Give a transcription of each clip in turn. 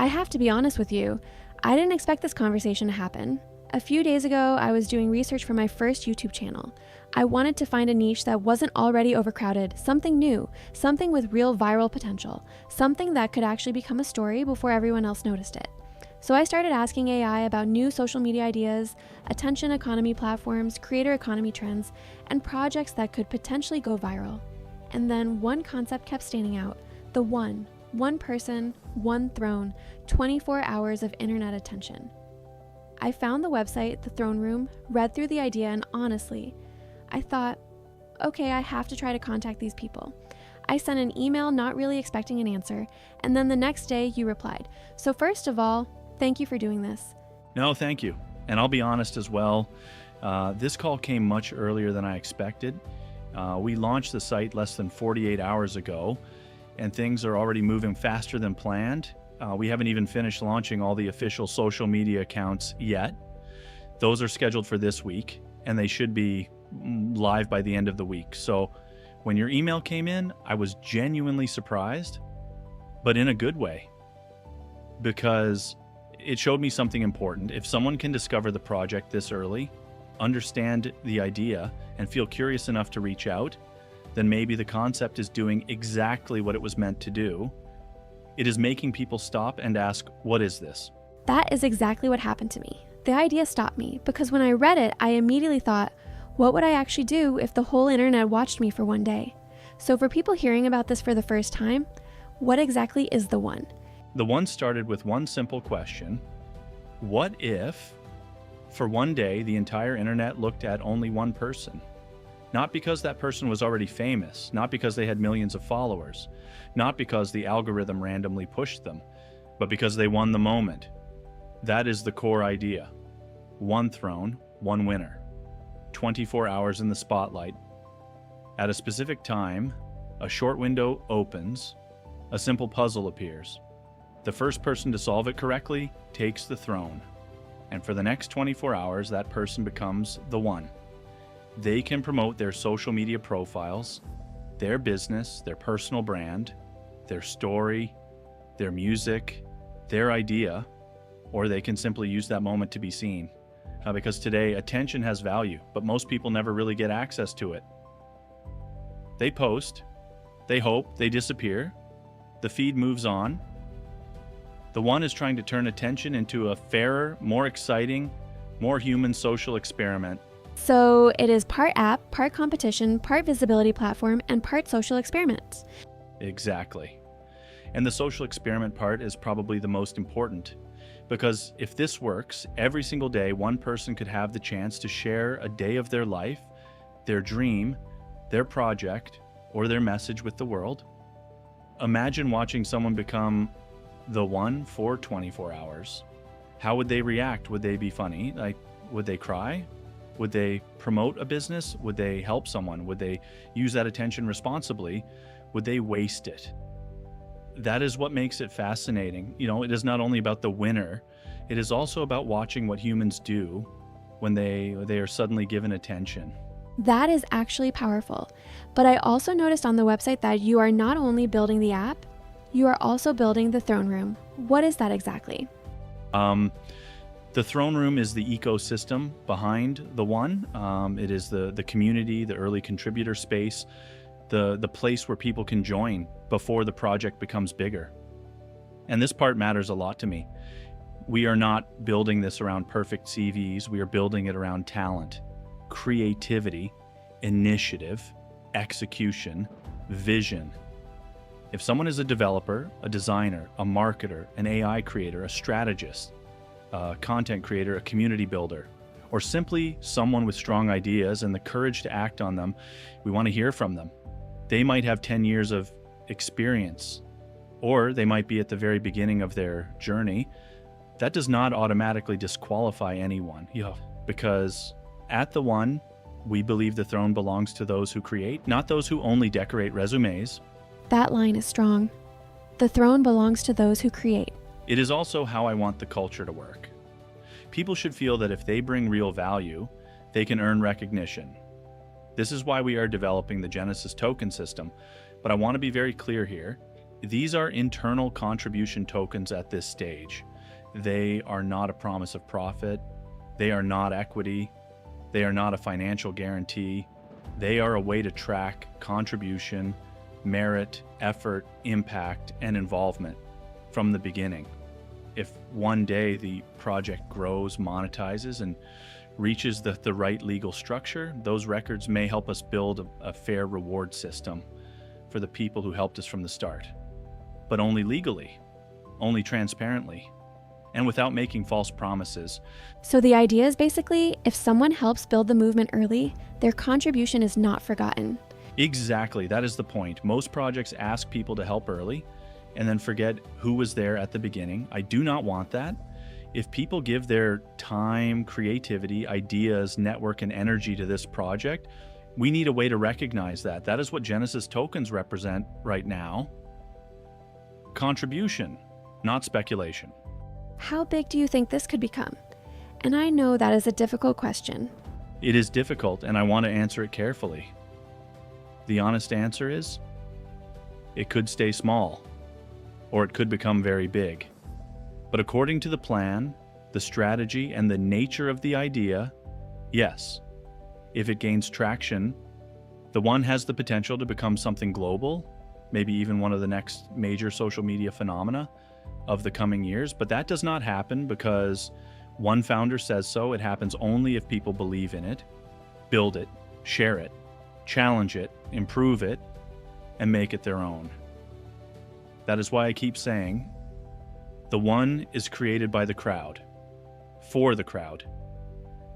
I have to be honest with you, I didn't expect this conversation to happen. A few days ago, I was doing research for my first YouTube channel. I wanted to find a niche that wasn't already overcrowded, something new, something with real viral potential, something that could actually become a story before everyone else noticed it. So I started asking AI about new social media ideas, attention economy platforms, creator economy trends, and projects that could potentially go viral. And then one concept kept standing out, the one person, one throne, 24 hours of internet attention. I found the website, The Throne Room, read through the idea, and honestly, I thought, okay, I have to try to contact these people. I sent an email not really expecting an answer, and then the next day you replied. So first of all, thank you for doing this. No, thank you. And I'll be honest as well, this call came much earlier than I expected. We launched the site less than 48 hours ago, and things are already moving faster than planned. We haven't even finished launching all the official social media accounts yet. Those are scheduled for this week, and they should be live by the end of the week. So when your email came in, I was genuinely surprised, but in a good way, because it showed me something important. If someone can discover the project this early, understand the idea, and feel curious enough to reach out, then maybe the concept is doing exactly what it was meant to do. It is making people stop and ask, what is this? That is exactly what happened to me. The idea stopped me because when I read it, I immediately thought, what would I actually do if the whole internet watched me for one day? So for people hearing about this for the first time, what exactly is the one? The one started with one simple question. What if, for one day, the entire internet looked at only one person? Not because that person was already famous, not because they had millions of followers, not because the algorithm randomly pushed them, but because they won the moment. That is the core idea. One throne, one winner. 24 hours in the spotlight. At a specific time, a short window opens, a simple puzzle appears. The first person to solve it correctly takes the throne. And for the next 24 hours, that person becomes the one. They can promote their social media profiles, their business, their personal brand, their story, their music, their idea, or they can simply use that moment to be seen. Because today, attention has value, but most people never really get access to it. They post, they hope, they disappear, the feed moves on. The one is trying to turn attention into a fairer, more exciting, more human social experiment. So it is part app, part competition, part visibility platform, and part social experiment. Exactly. And the social experiment part is probably the most important, because if this works, every single day one person could have the chance to share a day of their life, their dream, their project, or their message with the world. Imagine watching someone become the one for 24 hours. How would they react? Would they be funny? Would they cry? Would they promote a business? Would they help someone? Would they use that attention responsibly? Would they waste it? That is what makes it fascinating. It is not only about the winner, it is also about watching what humans do when they are suddenly given attention. That is actually powerful. But I also noticed on the website that you are not only building the app, you are also building the throne room. What is that exactly? The throne room is the ecosystem behind the one. It is the community, the early contributor space, the place where people can join before the project becomes bigger. And this part matters a lot to me. We are not building this around perfect CVs. We are building it around talent, creativity, initiative, execution, vision. If someone is a developer, a designer, a marketer, an AI creator, a strategist, a content creator, a community builder, or simply someone with strong ideas and the courage to act on them, we want to hear from them. They might have 10 years of experience, or they might be at the very beginning of their journey. That does not automatically disqualify anyone, because at the one, we believe the throne belongs to those who create, not those who only decorate resumes. That line is strong. The throne belongs to those who create. It is also how I want the culture to work. People should feel that if they bring real value, they can earn recognition. This is why we are developing the Genesis token system, but I want to be very clear here. These are internal contribution tokens at this stage. They are not a promise of profit. They are not equity. They are not a financial guarantee. They are a way to track contribution, merit, effort, impact, and involvement from the beginning. If one day the project grows, monetizes, and reaches the right legal structure, those records may help us build a fair reward system for the people who helped us from the start. But only legally, only transparently, and without making false promises. So the idea is basically, if someone helps build the movement early, their contribution is not forgotten. Exactly, that is the point. Most projects ask people to help early and then forget who was there at the beginning. I do not want that. If people give their time, creativity, ideas, network, and energy to this project, we need a way to recognize that. That is what Genesis tokens represent right now. Contribution, not speculation. How big do you think this could become? And I know that is a difficult question. It is difficult, and I want to answer it carefully. The honest answer is, it could stay small, or it could become very big. But according to the plan, the strategy, and the nature of the idea, yes, if it gains traction, the one has the potential to become something global, maybe even one of the next major social media phenomena of the coming years. But that does not happen because one founder says so. It happens only if people believe in it, build it, share it, challenge it, improve it, and make it their own. That is why I keep saying, the one is created by the crowd, for the crowd.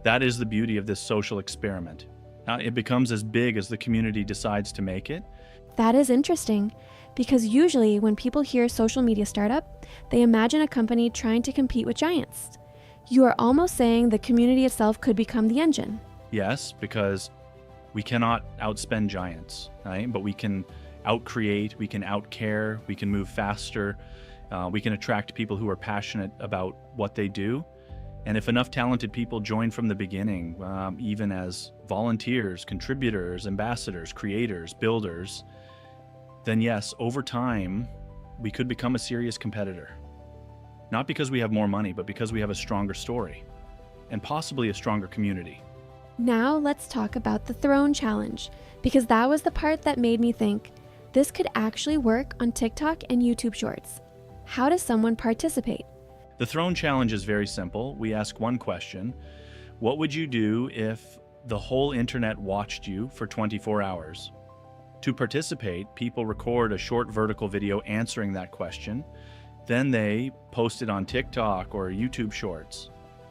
That is the beauty of this social experiment. Now, it becomes as big as the community decides to make it. That is interesting, because usually when people hear social media startup, they imagine a company trying to compete with giants. You are almost saying the community itself could become the engine. Yes, because we cannot outspend giants, right? But we can outcreate, we can outcare, we can move faster, we can attract people who are passionate about what they do. And if enough talented people join from the beginning, even as volunteers, contributors, ambassadors, creators, builders, then yes, over time, we could become a serious competitor. Not because we have more money, but because we have a stronger story and possibly a stronger community. Now let's talk about the Throne Challenge, because that was the part that made me think this could actually work on TikTok and YouTube Shorts. How does someone participate? The Throne Challenge is very simple. We ask one question. What would you do if the whole internet watched you for 24 hours? To participate, people record a short vertical video answering that question. Then they post it on TikTok or YouTube Shorts.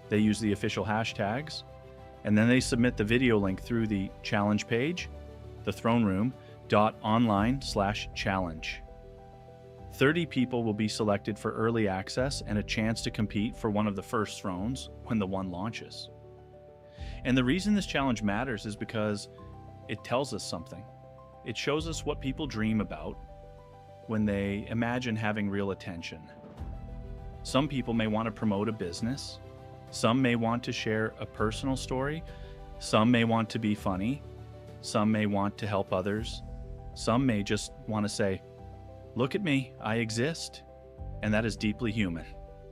They use the official hashtags, and then they submit the video link through the challenge page, thethroneroom.online/challenge. 30 people will be selected for early access and a chance to compete for one of the first thrones when the one launches. And the reason this challenge matters is because it tells us something. It shows us what people dream about when they imagine having real attention. Some people may want to promote a business. Some may want to share a personal story. Some may want to be funny. Some may want to help others. Some may just want to say, "Look at me, I exist." And that is deeply human.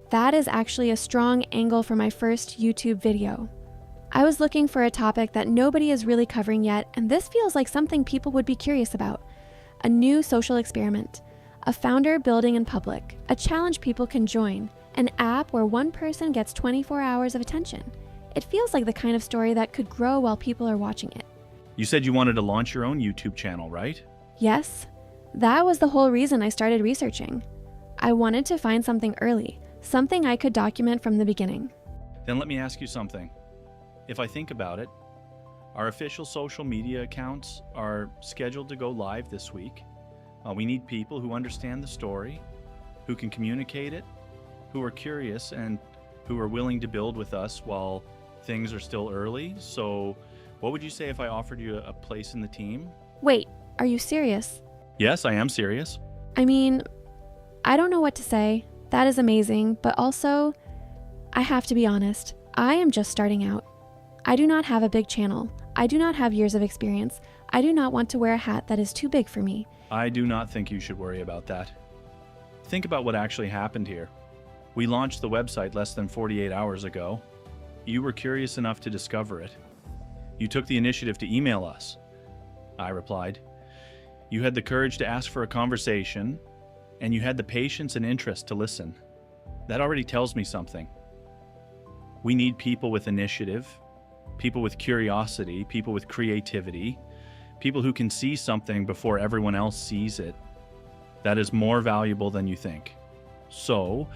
That is actually a strong angle for my first YouTube video. I was looking for a topic that nobody is really covering yet, and this feels like something people would be curious about. A new social experiment, a founder building in public, a challenge people can join, an app where one person gets 24 hours of attention. It feels like the kind of story that could grow while people are watching it. You said you wanted to launch your own YouTube channel, right? Yes, that was the whole reason I started researching. I wanted to find something early, something I could document from the beginning. Then let me ask you something. If I think about it, our official social media accounts are scheduled to go live this week. We need people who understand the story, who can communicate it, who are curious, and who are willing to build with us while things are still early. So what would you say if I offered you a place in the team? Wait, are you serious? Yes, I am serious. I mean, I don't know what to say. That is amazing, but also, I have to be honest. I am just starting out. I do not have a big channel. I do not have years of experience. I do not want to wear a hat that is too big for me. I do not think you should worry about that. Think about what actually happened here. We launched the website less than 48 hours ago. You were curious enough to discover it. You took the initiative to email us. I replied. You had the courage to ask for a conversation, and you had the patience and interest to listen. That already tells me something. We need people with initiative, people with curiosity, people with creativity, people who can see something before everyone else sees it. That is more valuable than you think. So,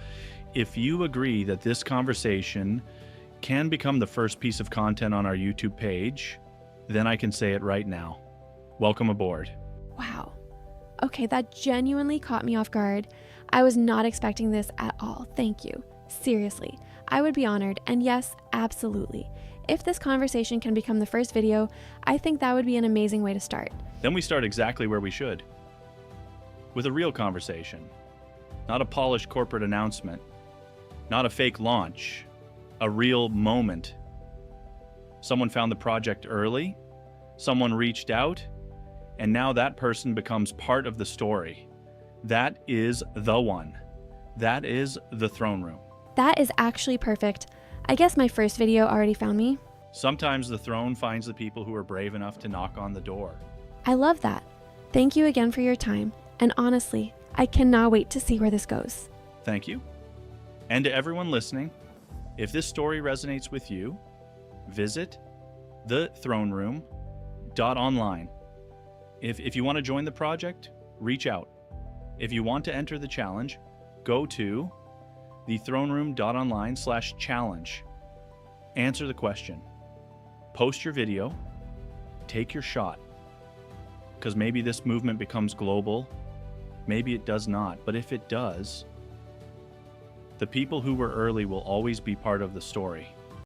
if you agree that this conversation can become the first piece of content on our YouTube page, then I can say it right now. Welcome aboard. Wow. Okay, that genuinely caught me off guard. I was not expecting this at all. Thank you. Seriously, I would be honored. And yes, absolutely. If this conversation can become the first video, I think that would be an amazing way to start. Then we start exactly where we should. With a real conversation. Not a polished corporate announcement. Not a fake launch. A real moment. Someone found the project early. Someone reached out. And now that person becomes part of the story. That is the one. That is the throne room. That is actually perfect. I guess my first video already found me. Sometimes the throne finds the people who are brave enough to knock on the door. I love that. Thank you again for your time. And honestly, I cannot wait to see where this goes. Thank you. And to everyone listening, if this story resonates with you, visit thethroneroom.online. If you want to join the project, reach out. If you want to enter the challenge, go to thethroneroom.online/challenge. Answer the question. Post your video. Take your shot. Because maybe this movement becomes global. Maybe it does not. But if it does, the people who were early will always be part of the story.